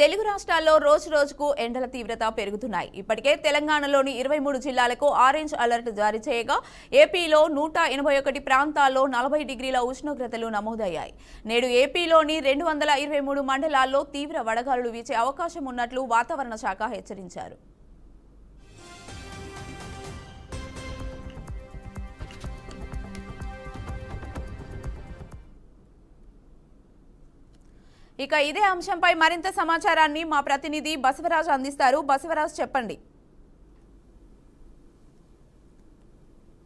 తెలుగు రాష్ట్రాల్లో రోజు రోజుకు ఎండల తీవ్రత పెరుగుతున్నాయి. ఇప్పటికే తెలంగాణలోని 23 జిల్లాలకు ఆరెంజ్ అలర్ట్ జారీ చేయగా ఏపీలో 181 ప్రాంతాల్లో 40 డిగ్రీల ఉష్ణోగ్రతలు నమోదయ్యాయి. నేడు ఏపీలోని 223 మండలాల్లో తీవ్ర వడగాలులు వీచే అవకాశం ఉన్నట్లు వాతావరణ శాఖ హెచ్చరించారు. ఇక ఇదే అంశంపై మరింత సమాచారాన్ని మా ప్రతినిధి బసవరాజు అందిస్తారు. బసవరాజు, చెప్పండి.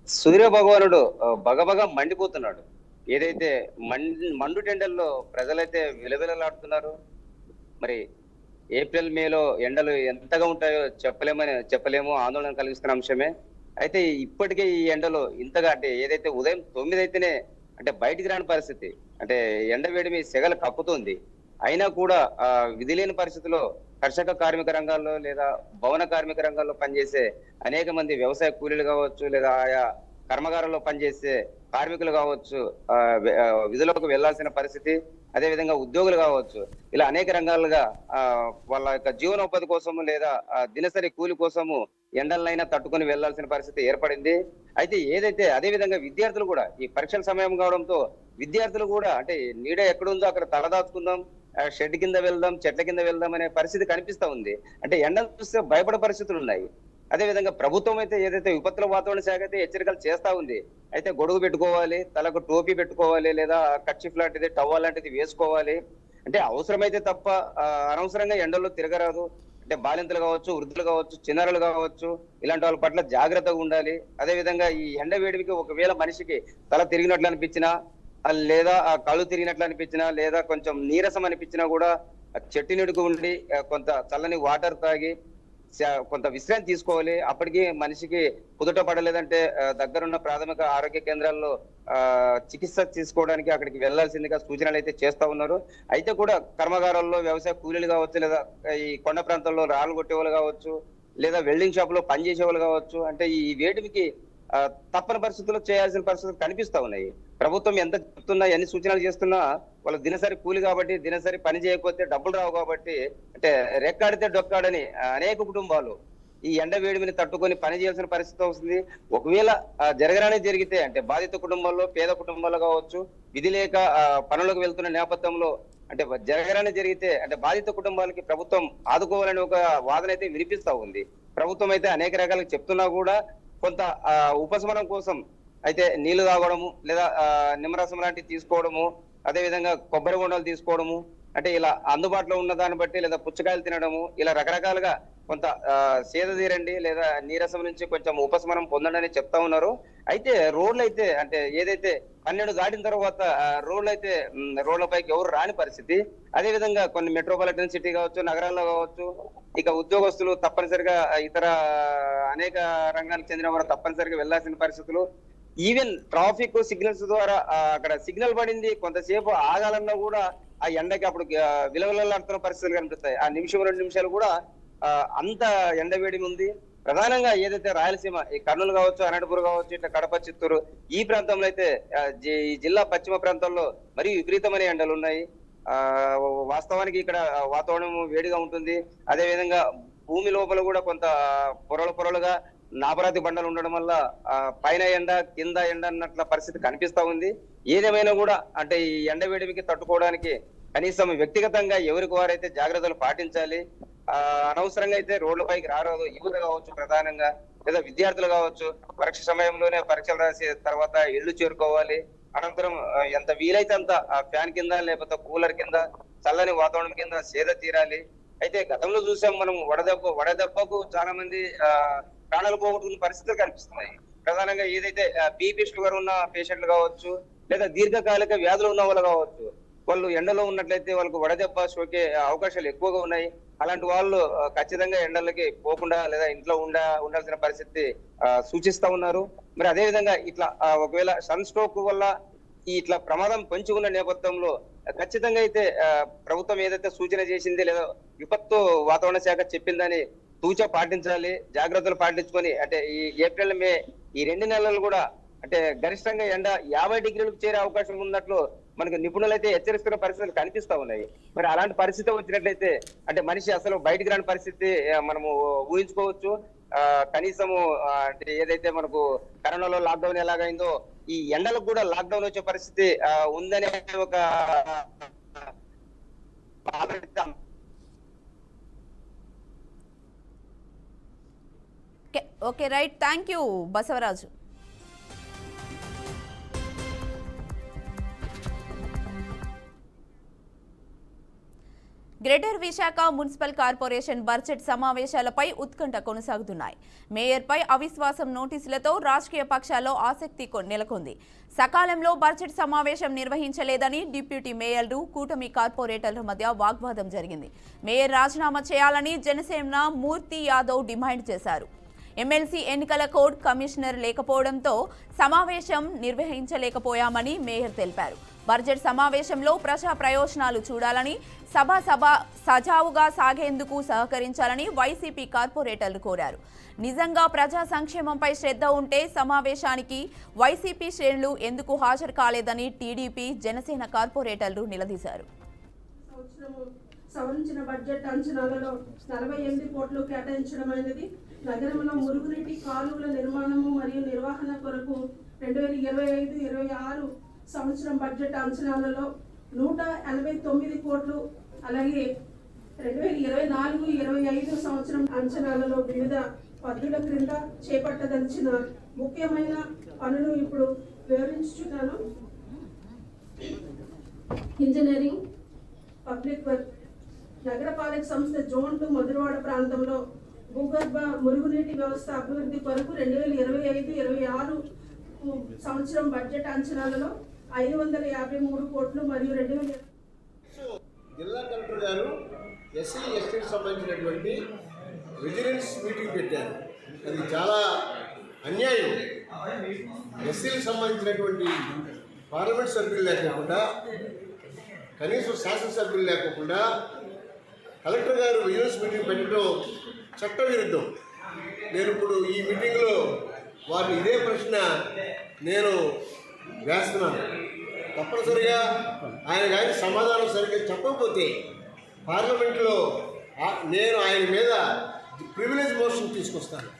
సూర్య భగవానుడు బగబగ మండిపోతున్నాడు. ఏదైతే మండు టెండల్లో ప్రజలైతే విలవిలలాడుతున్నారు. మరి ఏప్రిల్ మేలో ఎండలు ఎంతగా ఉంటాయో చెప్పలేము, ఆందోళన కలిగిస్తున్న అంశమే. అయితే ఇప్పటికే ఈ ఎండలో ఇంతగా అంటే ఏదైతే ఉదయం 9 అయితేనే అంటే బయటికి రాని పరిస్థితి, అంటే ఎండ వేడిమి సెగలు కప్పుతుంది. అయినా కూడా విధి లేని పరిస్థితిలో కర్షక కార్మిక రంగాల్లో లేదా భవన కార్మిక రంగాల్లో పనిచేసే అనేక మంది వ్యవసాయ కూలీలు కావచ్చు, లేదా ఆయా కర్మగారంలో పనిచేసే కార్మికులు కావచ్చు, విధులకు వెళ్లాల్సిన పరిస్థితి. అదేవిధంగా ఉద్యోగులు కావచ్చు, ఇలా అనేక రంగాలుగా వాళ్ళ యొక్క జీవనోపాధి కోసము లేదా దినసరి కూలి కోసము ఎండలనైనా తట్టుకొని వెళ్లాల్సిన పరిస్థితి ఏర్పడింది. అయితే ఏదైతే అదేవిధంగా విద్యార్థులు కూడా ఈ పరీక్షల సమయం కావడంతో విద్యార్థులు కూడా అంటే నీడ ఎక్కడుందో అక్కడ తలదాచుకుందాం, షెడ్ కింద వెళ్దాం, చెట్ల కింద వెళ్దాం అనే పరిస్థితి కనిపిస్తా ఉంది. అంటే ఎండలు చూస్తే భయపడే పరిస్థితులు ఉన్నాయి. అదేవిధంగా ప్రభుత్వం అయితే ఏదైతే విపత్తుల వాతావరణ శాఖ అయితే హెచ్చరికలు చేస్తా ఉంది. అయితే గొడుగు పెట్టుకోవాలి, తలకు టోపీ పెట్టుకోవాలి, లేదా కర్చీఫ్ లాంటిది టవల్ లాంటిది వేసుకోవాలి. అంటే అవసరమైతే తప్ప అనవసరంగా ఎండల్లో తిరగరాదు. అంటే బాలింతలు కావచ్చు, వృద్ధులు కావచ్చు, చిన్నారులు కావచ్చు, ఇలాంటి వాళ్ళ పట్ల జాగ్రత్తగా ఉండాలి. అదేవిధంగా ఈ ఎండ వేడిమికి ఒకవేళ మనిషికి తల తిరిగినట్లు అనిపించినా, లేదా ఆ కళ్ళు తిరిగినట్లు అనిపించినా, లేదా కొంచెం నీరసం అనిపించినా కూడా చెట్టు నీడుకు ఉండి కొంత చల్లని వాటర్ తాగి కొంత విశ్రాంతి తీసుకోవాలి. అప్పటికి మనిషికి కుదుట పడలేదంటే దగ్గరున్న ప్రాథమిక ఆరోగ్య కేంద్రాల్లో చికిత్స తీసుకోవడానికి అక్కడికి వెళ్లాల్సిందిగా సూచనలు అయితే చేస్తా ఉన్నారు. అయితే కూడా కర్మాగారాల్లో వ్యవసాయ కూలీలు కావచ్చు, లేదా ఈ కొండ ప్రాంతాల్లో రాళ్ళు కొట్టేవాళ్ళు కావచ్చు, లేదా వెల్డింగ్ షాప్ లో పనిచేసే వాళ్ళు కావచ్చు, అంటే ఈ వేడిమికి తప్పని పరిస్థితుల్లో చేయాల్సిన పరిస్థితులు కనిపిస్తా ఉన్నాయి. ప్రభుత్వం ఎంత చెప్తున్నా, ఎన్ని సూచనలు చేస్తున్నా వాళ్ళ దినసరి కూలి కాబట్టి, దినసరి పని చేయకపోతే డబ్బులు రావు కాబట్టి, అంటే రెక్కాడితే డొక్కాడని అనేక కుటుంబాలు ఈ ఎండ వేడిమిని తట్టుకొని పని చేయాల్సిన పరిస్థితి వస్తుంది. ఒకవేళ జరగరానే జరిగితే అంటే బాధిత కుటుంబాల్లో, పేద కుటుంబాల్లో కావచ్చు, విధి లేక పనులకు వెళ్తున్న నేపథ్యంలో అంటే జరగరానే జరిగితే అంటే బాధిత కుటుంబాలకి ప్రభుత్వం ఆదుకోవాలని ఒక వాదన అయితే వినిపిస్తా ఉంది. ప్రభుత్వం అయితే అనేక రకాలుగా చెప్తున్నా కూడా కొంత ఉపశమనం కోసం అయితే నీళ్లు తాగడము, లేదా నిమ్మరసం లాంటివి తీసుకోవడము, అదేవిధంగా కొబ్బరి బొండాలు తీసుకోవడము, అంటే ఇలా అందుబాటులో ఉన్న దాన్ని బట్టి, లేదా పుచ్చకాయలు తినడము, ఇలా రకరకాలుగా కొంత సేద తీరండి, లేదా నీరసం నుంచి కొంచెం ఉపశమనం పొందండి అని చెప్తా ఉన్నారు. అయితే రోడ్లు అయితే అంటే ఏదైతే 12 దాటిన తర్వాత రోడ్లపైకి ఎవరు రాని పరిస్థితి. అదేవిధంగా కొన్ని మెట్రోపాలిటన్ సిటీ కావచ్చు, నగరాల్లో కావచ్చు, ఇక ఉద్యోగస్తులు తప్పనిసరిగా ఇతర అనేక రంగాలకు చెందిన వారు తప్పనిసరిగా వెళ్లాల్సిన పరిస్థితులు. ఈవెన్ ట్రాఫిక్ సిగ్నల్స్ ద్వారా అక్కడ సిగ్నల్ పడింది కొంతసేపు ఆగాలన్నా కూడా ఆ ఎండకి అప్పుడు విలవిలలాడుతున్న పరిస్థితులు కనిపిస్తాయి. ఆ నిమిషం 2 నిమిషాలు కూడా అంత ఎండ వేడిమి ఉంది. ప్రధానంగా ఏదైతే రాయలసీమ ఈ కర్నూలు కావచ్చు, అనంతపురం కావచ్చు, ఇట్లా కడప, చిత్తూరు ఈ ప్రాంతంలో అయితే ఈ జిల్లా పశ్చిమ ప్రాంతాల్లో మరీ విపరీతమైన ఎండలు ఉన్నాయి. వాస్తవానికి ఇక్కడ వాతావరణం వేడిగా ఉంటుంది. అదే విధంగా భూమి లోపల కూడా కొంత పొరలుగా నాపరాతి బండలు ఉండడం వల్ల పైన ఎండ కింద ఎండ అన్నట్ల పరిస్థితి కనిపిస్తా ఉంది. ఏదేమైనా కూడా అంటే ఈ ఎండ వేడిమికి తట్టుకోవడానికి కనీసం వ్యక్తిగతంగా ఎవరికి వారైతే జాగ్రత్తలు పాటించాలి. అనవసరంగా అయితే రోడ్లపైకి రారాదు. యువత కావచ్చు ప్రధానంగా, లేదా విద్యార్థులు కావచ్చు, పరీక్ష సమయంలోనే పరీక్షలు రాసి తర్వాత ఇళ్లు చేరుకోవాలి. అనంతరం ఎంత వీలైతే అంత ఫ్యాన్ కింద, లేకపోతే కూలర్ కింద, చల్లని వాతావరణం కింద సేద తీరాలి. అయితే గతంలో చూసాం మనం వడదెబ్బకు చాలా మంది ప్రాణాలు పోగొట్టుకున్న పరిస్థితులు కనిపిస్తున్నాయి. ప్రధానంగా ఏదైతే బీపీ, షుగర్ ఉన్న పేషెంట్లు కావచ్చు, లేదా దీర్ఘకాలిక వ్యాధులు ఉన్న వాళ్ళు కావచ్చు, వాళ్ళు ఎండలో ఉన్నట్లయితే వాళ్ళకు వడదెబ్బ సోకే అవకాశాలు ఎక్కువగా ఉన్నాయి. అలాంటి వాళ్ళు ఖచ్చితంగా ఎండలకి పోకుండా, లేదా ఇంట్లో ఉండాల్సిన పరిస్థితి సూచిస్తా ఉన్నారు. మరి అదే విధంగా ఇట్లా ఒకవేళ సన్ స్ట్రోక్ వల్ల ఇట్లా ప్రమాదం పొంచి ఉన్న నేపథ్యంలో ఖచ్చితంగా అయితే ప్రభుత్వం ఏదైతే సూచన చేసింది, లేదా విపత్తు వాతావరణ శాఖ చెప్పిందని తూచా పాటించాలి. జాగ్రత్తలు పాటించుకొని అంటే ఈ ఏప్రిల్, మే ఈ 2 నెలలు కూడా అంటే గరిష్టంగా ఎండ 50 డిగ్రీలకు చేరే అవకాశం ఉన్నట్లు మనకు నిపుణులు అయితే హెచ్చరిస్తున్న పరిస్థితులు కనిపిస్తా ఉన్నాయి. మరి అలాంటి పరిస్థితి వచ్చినట్లయితే అంటే మనిషి అసలు బయటికి రాని పరిస్థితి మనము ఊహించుకోవచ్చు. కనీసము అంటే ఏదైతే మనకు కరోనాలో లాక్డౌన్ ఎలాగైందో ఈ ఎండలకు కూడా లాక్డౌన్ వచ్చే పరిస్థితి ఉందనే ఒక okay right, thank you Basavaraju. Greater Visakha Municipal Corporation budget సమావేశాలపై ఉత్కంఠ కొనసాగుతున్నాయి. మేయర్పై అవిశ్వాసం నోటీసులతో రాజకీయ పక్షాల్లో ఆసక్తి నెలకొంది. సకాలంలో బడ్జెట్ సమావేశం నిర్వహించలేదని డిప్యూటీ మేయర్లు, కూటమి కార్పొరేటర్ల మధ్య వాగ్వాదం జరిగింది. మేయర్ రాజీనామా చేయాలని జనసేన మూర్తి యాదవ్ డిమాండ్ చేశారు. ఎమ్మెల్సీ ఎన్నికల కోడ్ కమిషనర్ లేకపోవడంతో సమావేశం నిర్వహించలేకపోయామని మేయర్ తెలిపారు. బడ్జెట్ సమావేశంలో ప్రజా ప్రయోజనాలు చూడాలని, సభ సజావుగా సాగేందుకు సహకరించాలని వైసీపీ కార్పొరేటర్లు కోరారు. నిజంగా ప్రజా సంక్షేమంపై శ్రద్ధ ఉంటే సమావేశానికి వైసీపీ శ్రేణులు ఎందుకు హాజరు కాలేదని టీడీపీ, జనసేన కార్పొరేటర్లు నిలదీశారు. సవరించిన బడ్జెట్ అంచనాలలో 48 కోట్లు కేటాయించడమైనది. నగరంలో మురుగునీటి కాలువల నిర్మాణము మరియు నిర్వహణ కొరకు 2025-26 సంవత్సరం బడ్జెట్ అంచనాలలో 189 కోట్లు, అలాగే 2024-25 సంవత్సరం అంచనాలలో వివిధ పద్ధతుల క్రింద చేపట్టదలిచిన ముఖ్యమైన పనులు ఇప్పుడు వివరించుచున్నాను. ఇంజనీరింగ్, పబ్లిక్ వర్క్, నగరపాలక సంస్థ జోన్ 2 మధురవాడ ప్రాంతంలో భూగర్భ మురుగునీటి వ్యవస్థ అభివృద్ధి కొరకు 2025-26 సంవత్సరం బడ్జెట్ అంచనాలలో 553 కోట్లు మరియు 2000. జిల్లా కలెక్టర్ గారు ఎస్సీ ఎస్టీకి సంబంధించినటువంటి విజిలెన్స్ మీటింగ్ పెట్టారు. అది చాలా అన్యాయం. ఎస్సీలకు సంబంధించినటువంటి పార్లమెంట్ సభ్యులు లేకుండా, కనీసం శాసనసభ్యులు లేకుండా కలెక్టర్ గారు విజిలెన్స్ మీటింగ్ పెట్టడం చట్ట విరుద్ధం. నేను ఇప్పుడు ఈ మీటింగ్లో వారిని ఇదే ప్రశ్న నేను వేస్తున్నాను. తప్పనిసరిగా ఆయన కానీ సమాధానం సరిగ్గా చెప్పకపోతే పార్లమెంట్లో నేను ఆయన మీద ప్రివిలేజ్ మోషన్ తీసుకొస్తాను.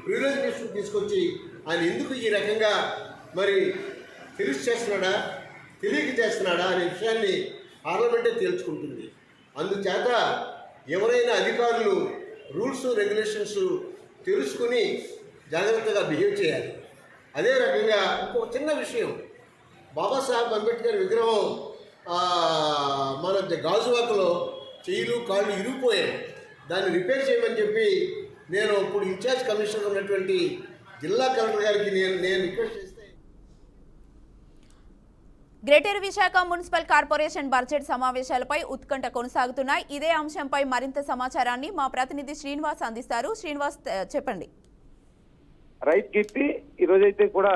ప్రివిలేజ్ మోషన్ తీసుకొచ్చి ఆయన ఎందుకు ఈ రకంగా మరి తెలిసి చేస్తున్నాడా, తెలియక చేస్తున్నాడా అనే విషయాన్ని పార్లమెంటే తేల్చుకుంటుంది. అందుచేత ఎవరైనా అధికారులు రూల్స్ రెగ్యులేషన్స్ తెలుసుకుని జాగ్రత్తగా బిహేవ్ చేయాలి. అదే రకంగా ఇంకొక చిన్న విషయం, బాబాసాహెబ్ అంబేద్కర్ విగ్రహం మన గాజువాకలో చెయ్యిలు కాళ్ళు ఇరిగిపోయాయి. దాన్ని రిపేర్ చేయమని చెప్పి నేను ఇప్పుడు ఇన్ఛార్జ్ కమిషనర్ ఉన్నటువంటి జిల్లా కలెక్టర్ గారికి నేను రిక్వెస్ట్ చేస్తే. Greater Visakha Municipal Corporation budget సమావేశాలపై ఉత్కంఠ కొనసాగుతున్నాయి. ఇదే అంశంపై మరింత సమాచారాన్ని మా ప్రతినిధి శ్రీనివాస్ అందిస్తారు. శ్రీనివాస్, చెప్పండి. రైట్ కీర్తి, ఈరోజైతే కూడా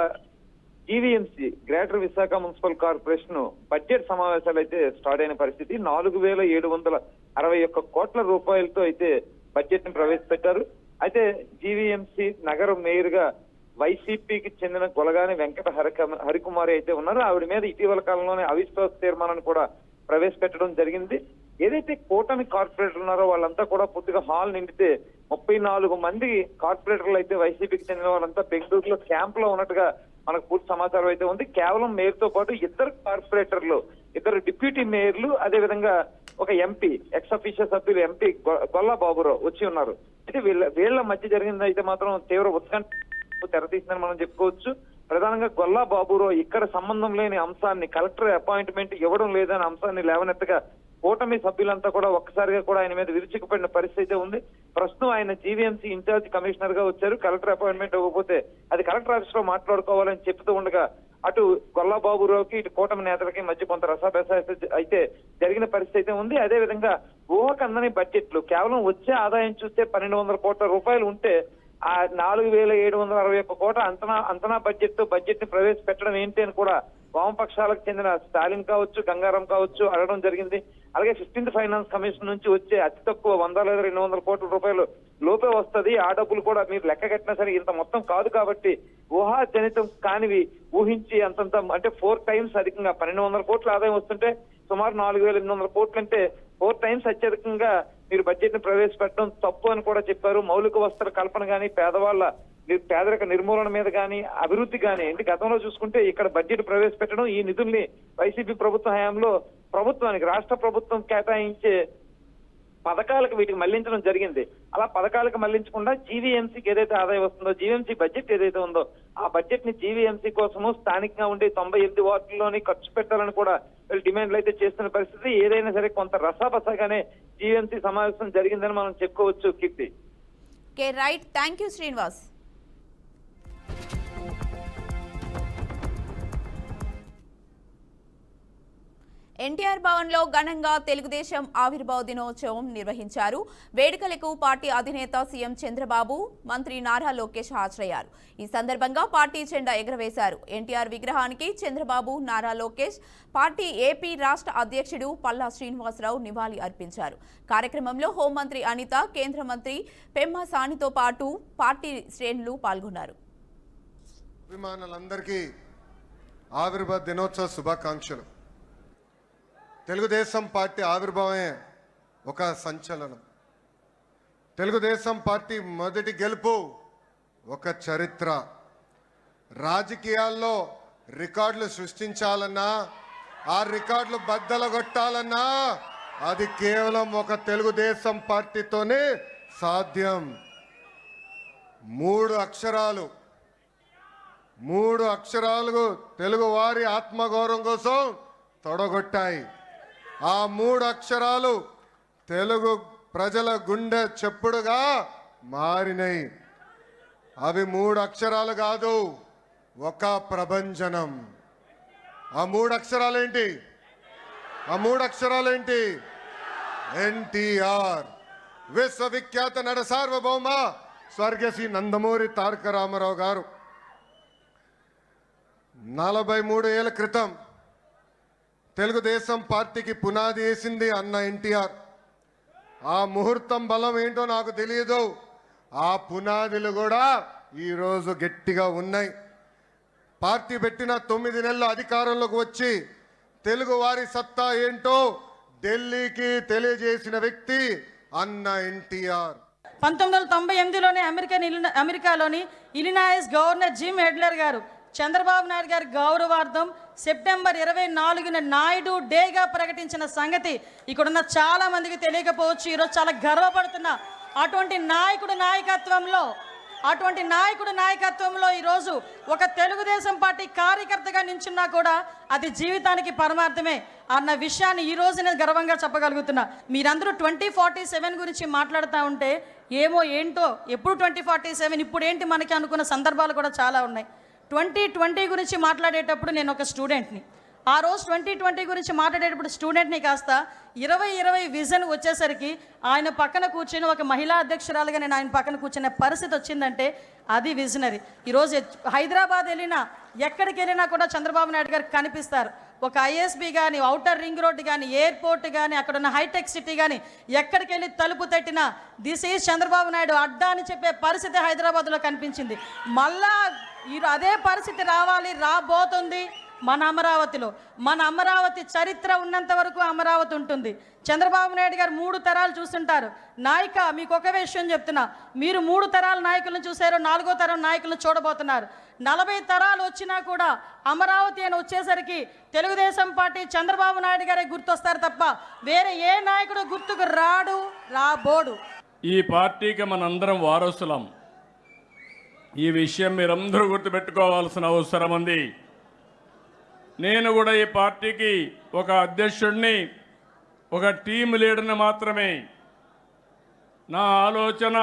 GVMC greater Visakha Municipal Corporation budget సమావేశాలు అయితే స్టార్ట్ అయిన పరిస్థితి. 4761 కోట్ల రూపాయలతో అయితే బడ్జెట్ ని ప్రవేశపెట్టారు. అయితే జీవీఎంసీ నగర మేయర్ గా వైసీపీకి చెందిన గొలగాని వెంకట హరికుమారి అయితే ఉన్నారు. ఆవిడ మీద ఇటీవల కాలంలోనే అవిశ్వాస తీర్మానాన్ని కూడా ప్రవేశపెట్టడం జరిగింది. ఏదైతే కూటమి కార్పొరేటర్లు ఉన్నారో వాళ్ళంతా కూడా పూర్తిగా హాల్ నిండితే 34 మంది కార్పొరేటర్లు అయితే వైసీపీకి చెందిన వాళ్ళంతా బెంగళూరులో క్యాంప్ లో ఉన్నట్టుగా మనకు పూర్తి సమాచారం అయితే ఉంది. కేవలం మేయర్ తో పాటు 2 కార్పొరేటర్లు, 2 డిప్యూటీ మేయర్లు, అదే విధంగా ఒక ఎంపీ, ఎక్స్ అఫీషియల్ సభ్యులు ఎంపీ గొల్లా బాబురావు వచ్చి ఉన్నారు. అయితే వీళ్ళ మధ్య జరిగింది అయితే మాత్రం తీవ్ర ఉత్కంఠ తెరతీసిందని మనం చెప్పుకోవచ్చు. ప్రధానంగా గొల్లా బాబురావు ఇక్కడ సంబంధం లేని అంశాన్ని, కలెక్టర్ అపాయింట్మెంట్ ఇవ్వడం లేదనే అంశాన్ని లేవనెత్తగా కూటమి సభ్యులంతా కూడా ఒక్కసారిగా కూడా ఆయన మీద విరుచుకుపడిన పరిస్థితి ఉంది. ప్రస్తుతం ఆయన జీవీఎంసీ ఇన్ఛార్జ్ కమిషనర్ గా వచ్చారు. కలెక్టర్ అపాయింట్మెంట్ ఇవ్వకపోతే అది కలెక్టర్ ఆఫీస్ లో మాట్లాడుకోవాలని చెప్తూ ఉండగా అటు గొల్లా బాబురావుకి, ఇటు కూటమి నేతలకి మధ్య కొంత రసాభేస అయితే జరిగిన పరిస్థితి అయితే ఉంది. అదే విధంగా ఊహకందని బడ్జెట్లు కేవలం వచ్చే ఆదాయం చూస్తే 1200 కోట్ల రూపాయలు ఉంటే ఆ 4761 కోట్ల అంతనా బడ్జెట్ ని ప్రవేశపెట్టడం ఏంటి అని కూడా వామపక్షాలకు చెందిన స్టాలిన్ కావచ్చు, గంగారాం కావచ్చు అడగడం జరిగింది. అలాగే 15th ఫైనాన్స్ కమిషన్ నుంచి వచ్చే అతి తక్కువ 100 లేదా 200 కోట్ల రూపాయలు లోపే వస్తుంది. ఆ డబ్బులు కూడా మీరు లెక్క కట్టినా సరే ఇంత మొత్తం కాదు కాబట్టి ఊహాజనితం కానివి ఊహించి అంతంత అంటే 4 times అధికంగా 1200 కోట్ల ఆదాయం వస్తుంటే సుమారు 4800 కోట్లు అంటే 4 times అత్యధికంగా మీరు బడ్జెట్ ని ప్రవేశపెట్టడం తప్పు అని కూడా చెప్పారు. మౌలిక వసతుల కల్పన కానీ పేదవాళ్ళ పేదరిక నిర్మూలన మీద కానీ అభివృద్ధి కానీ ఏంటి గతంలో చూసుకుంటే ఇక్కడ బడ్జెట్ ప్రవేశపెట్టడం ఈ నిధుల్ని వైసీపీ ప్రభుత్వ హయాంలో ప్రభుత్వానికి రాష్ట్ర ప్రభుత్వం కేటాయించే పథకాలకు వీటికి మళ్లించడం జరిగింది. అలా పథకాలకు మళ్లించకుండా జీవీఎంసీకి ఏదైతే ఆదాయం వస్తుందో జీవీఎంసీ బడ్జెట్ ఏదైతే ఉందో ఆ బడ్జెట్ ని జీవీఎంసీ కోసము స్థానికంగా ఉండే 98 వార్డుల్లోని ఖర్చు పెట్టాలని కూడా వీళ్ళు డిమాండ్లు అయితే చేస్తున్న పరిస్థితి. ఏదైనా సరే కొంత రసాబసాగానే జీవీఎంసీ సమావేశం జరిగిందని మనం చెప్పుకోవచ్చు. Keerthi. Okay, right, thank you Srinivas. NTR Bhavan లో ఘనంగా తెలుగుదేశం ఆవిర్భావ దినోత్సవం నిర్వహించారు. వేడుకలకు పార్టీ అధినేత సీఎం చంద్రబాబు, మంత్రి నారా లోకేష్ హాజరయ్యారు. ఈ సందర్భంగా పార్టీ జెండా ఎగురవేశారు. ఎన్టీఆర్ విగ్రహానికి చంద్రబాబు, నారా లోకేష్, పార్టీ ఏపీ రాష్ట్ర అధ్యక్షుడు పల్లా శ్రీనివాసరావు నివాళి అర్పించారు. కార్యక్రమంలో హోంమంత్రి అనిత, కేంద్ర మంత్రి పెమ్మా సానితో పాటు పార్టీ శ్రేణులు పాల్గొన్నారు. అభిమానులందరికీ ఆవిర్భావ దినోత్సవ శుభాకాంక్షలు. తెలుగుదేశం పార్టీ ఆవిర్భావమే ఒక సంచలనం. తెలుగుదేశం పార్టీ మొదటి గెలుపు ఒక చరిత్ర. రాజకీయాల్లో రికార్డులు సృష్టించాలన్నా, ఆ రికార్డులు బద్దలగొట్టాలన్నా అది కేవలం ఒక తెలుగుదేశం పార్టీతోనే సాధ్యం. 3 అక్షరాలు తెలుగు వారి ఆత్మగౌరవం కోసం తొడగొట్టాయి. ఆ 3 అక్షరాలు తెలుగు ప్రజల గుండె చెప్పుడుగా మారినాయి. అవి 3 అక్షరాలు కాదు, ఒక ప్రభంజనం. ఆ 3 అక్షరాలేంటి? ఎన్టీఆర్. విశ్వవిఖ్యాత నట సార్వభౌమ స్వర్గశ్రీ నందమూరి తారక రామారావు గారు 43 ఏళ్ల క్రితం తెలుగుదేశం పార్టీకి పునాది వేసింది అన్న ఎన్టీఆర్. ఆ ముహూర్తం బలం ఏంటో నాకు తెలియదు. ఆ పునాదులు కూడా ఈరోజు గట్టిగా ఉన్నాయి. పార్టీ పెట్టిన 9 నెలల అధికారంలోకి వచ్చి తెలుగు వారి సత్తా ఏంటో ఢిల్లీకి తెలియజేసిన వ్యక్తి అన్న ఎన్టీఆర్. 1998లోనే అమెరికాలోని ఇలినాయిస్ గవర్నర్ జిమ్ హెడ్లర్ గారు చంద్రబాబు నాయుడు గారి గౌరవార్థం సెప్టెంబర్ 24న నాయుడు డేగా ప్రకటించిన సంగతి ఇక్కడున్న చాలా మందికి తెలియకపోవచ్చు. ఈరోజు చాలా గర్వపడుతున్నా. అటువంటి నాయకుడు నాయకత్వంలో ఈరోజు ఒక తెలుగుదేశం పార్టీ కార్యకర్తగా నించున్నా కూడా అది జీవితానికి పరమార్థమే అన్న విషయాన్ని ఈ రోజు నేను గర్వంగా చెప్పగలుగుతున్నా. మీరందరూ 2047 గురించి మాట్లాడుతూ ఉంటే ఏంటో ఎప్పుడు 2047 ఇప్పుడు ఏంటి మనకి అనుకున్న సందర్భాలు కూడా చాలా ఉన్నాయి. 2020 గురించి మాట్లాడేటప్పుడు నేను ఒక స్టూడెంట్ని. ఆ రోజు 2020 గురించి మాట్లాడేటప్పుడు స్టూడెంట్ని కాస్త 2020 విజన్ వచ్చేసరికి ఆయన పక్కన కూర్చొని ఒక మహిళా అధ్యక్షురాలుగా నేను ఆయన పక్కన కూర్చునే పరిస్థితి వచ్చిందంటే అది విజనరీ. ఈరోజు హైదరాబాద్ వెళ్ళినా ఎక్కడికి వెళ్ళినా కూడా చంద్రబాబు నాయుడు గారు కనిపిస్తారు. ఒక ఐఎస్బి కానీ, ఔటర్ రింగ్ రోడ్డు కానీ, ఎయిర్పోర్ట్ కానీ, అక్కడ ఉన్న హైటెక్ సిటీ కానీ ఎక్కడికి వెళ్ళి తలుపు తట్టినా దిస్ ఈజ్ చంద్రబాబు నాయుడు అడ్డా అని చెప్పే పరిస్థితి హైదరాబాద్లో కనిపించింది. మళ్ళా అదే పరిస్థితి రాబోతుంది మన అమరావతిలో. మన అమరావతి చరిత్ర ఉన్నంత వరకు అమరావతి ఉంటుంది. చంద్రబాబు నాయుడు గారు 3 తరాలు చూస్తుంటారు. నాయక మీకు ఒక విషయం చెప్తున్నా, మీరు 3 తరాల నాయకులను చూశారు, 4వ తరం నాయకులను చూడబోతున్నారు. 40 తరాలు వచ్చినా కూడా అమరావతి అని వచ్చేసరికి తెలుగుదేశం పార్టీ చంద్రబాబు నాయుడు గారే గుర్తొస్తారు తప్ప వేరే ఏ నాయకుడు గుర్తుకు రాబోడు. ఈ పార్టీకి మనందరం వారసులం. ఈ విషయం మీరందరూ గుర్తుపెట్టుకోవాల్సిన అవసరం ఉంది. నేను కూడా ఈ పార్టీకి ఒక అధ్యక్షుడిని, ఒక టీమ్ లీడర్ని మాత్రమే. నా ఆలోచన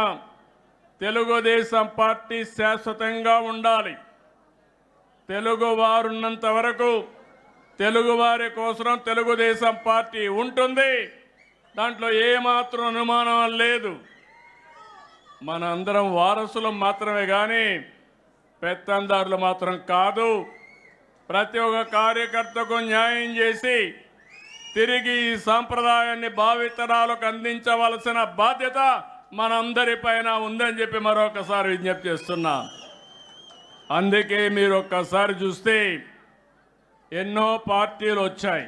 తెలుగుదేశం పార్టీ శాశ్వతంగా ఉండాలి. తెలుగువారు ఉన్నంత వరకు తెలుగువారి కోసం తెలుగుదేశం పార్టీ ఉంటుంది. దాంట్లో ఏమాత్రం అనుమానం లేదు. మనందరం వారసులం మాత్రమే కానీ పెత్తందారులు మాత్రం కాదు. ప్రతి ఒక్క కార్యకర్తకు న్యాయం చేసి తిరిగి ఈ సాంప్రదాయాన్ని భావితరాలకు అందించవలసిన బాధ్యత మనందరిపైన ఉందని చెప్పి మరొకసారి విజ్ఞప్తి చేస్తున్నా. అందుకే మీరు ఒక్కసారి చూస్తే ఎన్నో పార్టీలు వచ్చాయి.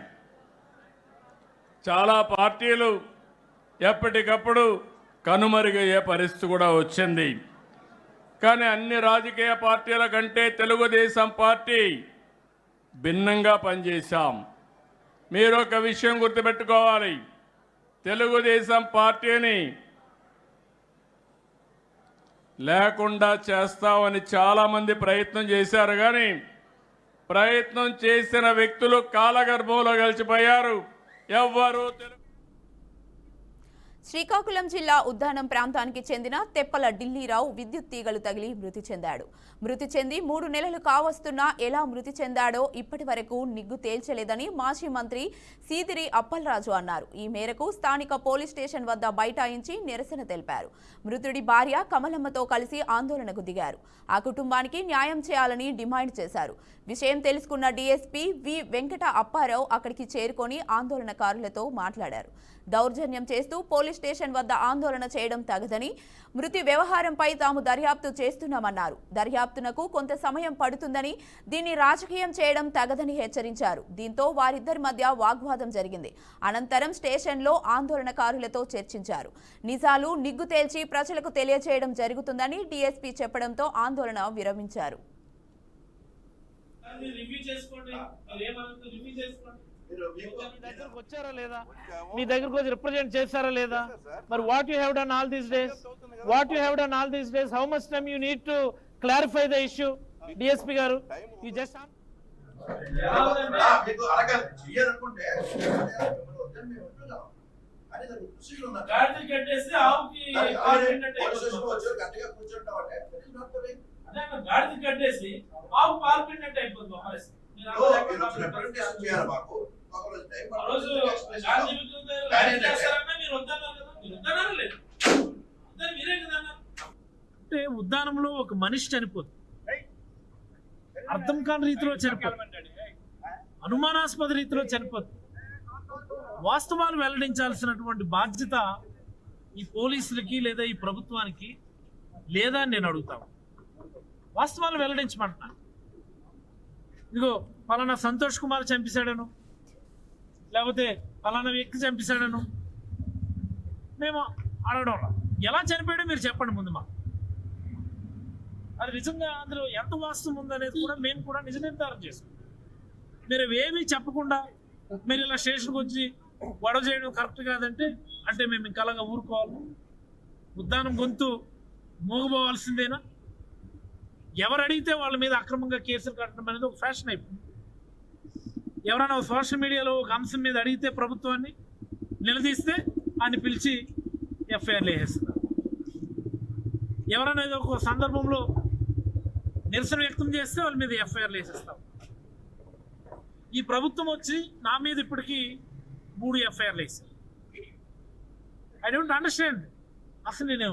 చాలా పార్టీలు ఎప్పటికప్పుడు కనుమరుగయ్యే పరిస్థితి కూడా వచ్చింది. కానీ అన్ని రాజకీయ పార్టీల కంటే తెలుగుదేశం పార్టీ భిన్నంగా పనిచేశాం. మీరు ఒక విషయం గుర్తుపెట్టుకోవాలి, తెలుగుదేశం పార్టీని లేకుండా చేస్తామని చాలామంది ప్రయత్నం చేశారు. కానీ ప్రయత్నం చేసిన వ్యక్తులు కాలగర్భంలో కలిసిపోయారు. ఎవ్వరూ శ్రీకాకుళం జిల్లా ఉద్దానం ప్రాంతానికి చెందిన తెప్పల ఢిల్లీరావు విద్యుత్ తీగలు తగిలి మృతి చెందాడు. మృతి చెంది 3 నెలలు కావస్తున్నా ఎలా మృతి చెందాడో ఇప్పటి వరకు నిగ్గు తేల్చలేదని మాజీ మంత్రి సీదిరి అప్పలరాజు అన్నారు. ఈ మేరకు స్థానిక పోలీస్ స్టేషన్ వద్ద బైఠాయించి నిరసన తెలిపారు. మృతుడి భార్య కమలమ్మతో కలిసి ఆందోళనకు దిగారు. ఆ కుటుంబానికి న్యాయం చేయాలని డిమాండ్ చేశారు. విషయం తెలుసుకున్న డీఎస్పీ వి వెంకట అప్పారావు అక్కడికి చేరుకొని ఆందోళనకారులతో మాట్లాడారు. దౌర్జన్యం చేస్తూ పోలీస్ స్టేషన్ వద్ద ఆందోళన చేయడం తగదని, మృతి వ్యవహారంపై తాము దర్యాప్తు చేస్తున్నామన్నారు. దర్యాప్తునకు కొంత సమయం పడుతుందని, దీన్ని రాజకీయం చేయడం తగదని హెచ్చరించారు. దీంతో వారిద్దరి మధ్య వాగ్వాదం జరిగింది. అనంతరం స్టేషన్లో ఆందోళనకారులతో చర్చించారు. నిజాలు నిగ్గు తేల్చి ప్రజలకు తెలియజేయడం జరుగుతుందని డీఎస్పీ చెప్పడంతో ఆందోళన విరమించారు. వచ్చారా లేదా, మీ దగ్గరకు వచ్చి రిప్రజెంట్ చేశారా లేదా? మరి what you have done all these days, how much time you need to clarify the issue? DSP గారు, యు జస్ట్ కట్టేసి ఆవు పాల్పెట్టినట్టు అయిపోతుంది. అంటే ఉద్దానంలో ఒక మనిషి చనిపోతుంది, అర్థం కాని రీతిలో చనిపోతుంది, అనుమానాస్పద రీతిలో చనిపోతుంది. వాస్తవాలు వెల్లడించాల్సినటువంటి బాధ్యత ఈ పోలీసులకి లేదా ఈ ప్రభుత్వానికి లేదా అని నేను అడుగుతాను. వాస్తవాలు వెల్లడించమంటున్నాను. ఇదిగో పలానా సంతోష్ కుమార్ చంపేశాడను, లేకపోతే పలానా వ్యక్తి చంపేశాడను మేము అడగడం. ఎలా చనిపోయాడో మీరు చెప్పండి ముందు. మా అది నిజంగా అందులో ఎంత వాస్తవం ఉందనేది కూడా మేము కూడా నిజ నిర్ధారణ చేసుకుంటాం. మీరు ఏమీ చెప్పకుండా మీరు ఇలా స్టేషన్కి వచ్చి గొడవ చేయడం కరెక్ట్ కాదంటే అంటే మేము ఇంకలాగా ఊరుకోవాలి? ఉద్దానం గొంతు మోగపోవాల్సిందేనా? ఎవరు అడిగితే వాళ్ళ మీద అక్రమంగా కేసులు కట్టడం అనేది ఒక ఫ్యాషన్ అయిపోయింది. ఎవరైనా సోషల్ మీడియాలో ఒక అంశం మీద అడిగితే ప్రభుత్వాన్ని నిలదీస్తే ఆయన పిలిచి ఎఫ్ఐఆర్లు వేసేస్తున్నారు. ఎవరైనా ఏదో ఒక సందర్భంలో నిరసన వ్యక్తం చేస్తే వాళ్ళ మీద ఎఫ్ఐఆర్లు వేసేస్తాం. ఈ ప్రభుత్వం వచ్చి నా మీద ఇప్పటికీ 3 ఎఫ్ఐఆర్లు వేసారు. I don't understand. అసలు నేను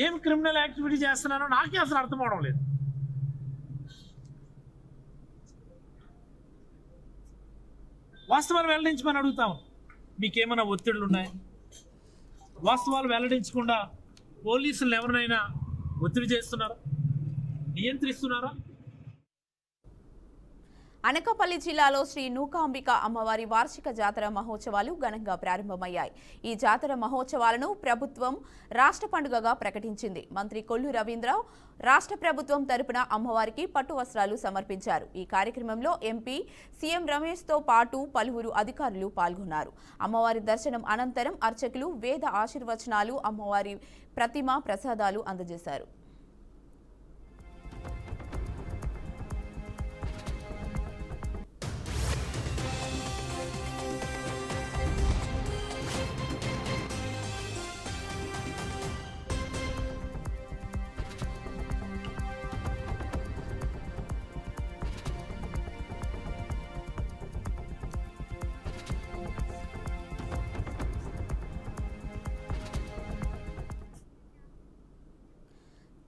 ఏం క్రిమినల్ యాక్టివిటీ చేస్తున్నానో నాకే అసలు అర్థం అవడం లేదు. వాస్తవాలు వెల్లడించమని అడుగుతాము. మీకేమైనా ఒత్తిడులు ఉన్నాయి? వాస్తవాలు వెల్లడించకుండా పోలీసులు ఎవరినైనా ఒత్తిడి చేస్తున్నారా, నియంత్రిస్తున్నారా? అనకాపల్లి జిల్లాలో శ్రీ నూకాంబిక అమ్మవారి వార్షిక జాతర మహోత్సవాలు ఘనంగా ప్రారంభమయ్యాయి. ఈ జాతర మహోత్సవాలను ప్రభుత్వం రాష్ట్ర పండుగగా ప్రకటించింది. మంత్రి కొల్లు రవీంద్ర రాష్ట్ర ప్రభుత్వం తరపున అమ్మవారికి పట్టు వస్త్రాలు సమర్పించారు. ఈ కార్యక్రమంలో ఎంపీ సీఎం రమేష్తో పాటు పలువురు అధికారులు పాల్గొన్నారు. అమ్మవారి దర్శనం అనంతరం అర్చకులు వేద ఆశీర్వచనాలు, అమ్మవారి ప్రతిమ ప్రసాదాలు అందజేశారు.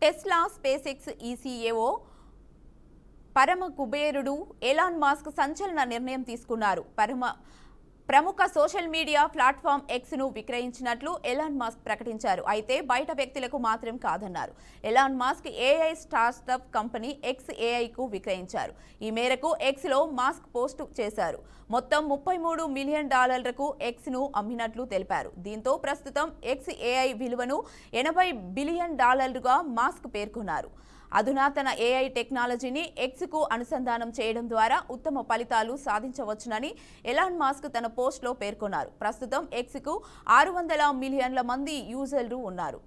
టెస్లా, స్పేస్ ఎక్స్ ఈసీఏఓ పరమ కుబేరుడు ఎలాన్ మాస్క్ సంచలన నిర్ణయం తీసుకున్నారు. ప్రముఖ సోషల్ మీడియా ప్లాట్ఫామ్ ఎక్స్ను విక్రయించినట్లు ఎలాన్ మస్క్ ప్రకటించారు. అయితే బయట వ్యక్తులకు మాత్రం కాదన్నారు. Elon Musk AI startup company X ఏఐకు విక్రయించారు. ఈ మేరకు ఎక్స్లో మస్క్ పోస్ట్ చేశారు. మొత్తం $33 మిలియన్ ఎక్స్ను అమ్మినట్లు తెలిపారు. దీంతో ప్రస్తుతం ఎక్స్ ఏఐ విలువను $80 బిలియన్ మస్క్ పేర్కొన్నారు. అధునాతన ఏఐ టెక్నాలజీని ఎక్స్కు అనుసంధానం చేయడం ద్వారా ఉత్తమ ఫలితాలు సాధించవచ్చునని ఎలాన్ మస్క్ తన పోస్ట్లో పేర్కొన్నారు. ప్రస్తుతం ఎక్స్కు 600 మిలియన్ల మంది యూజర్లు ఉన్నారు.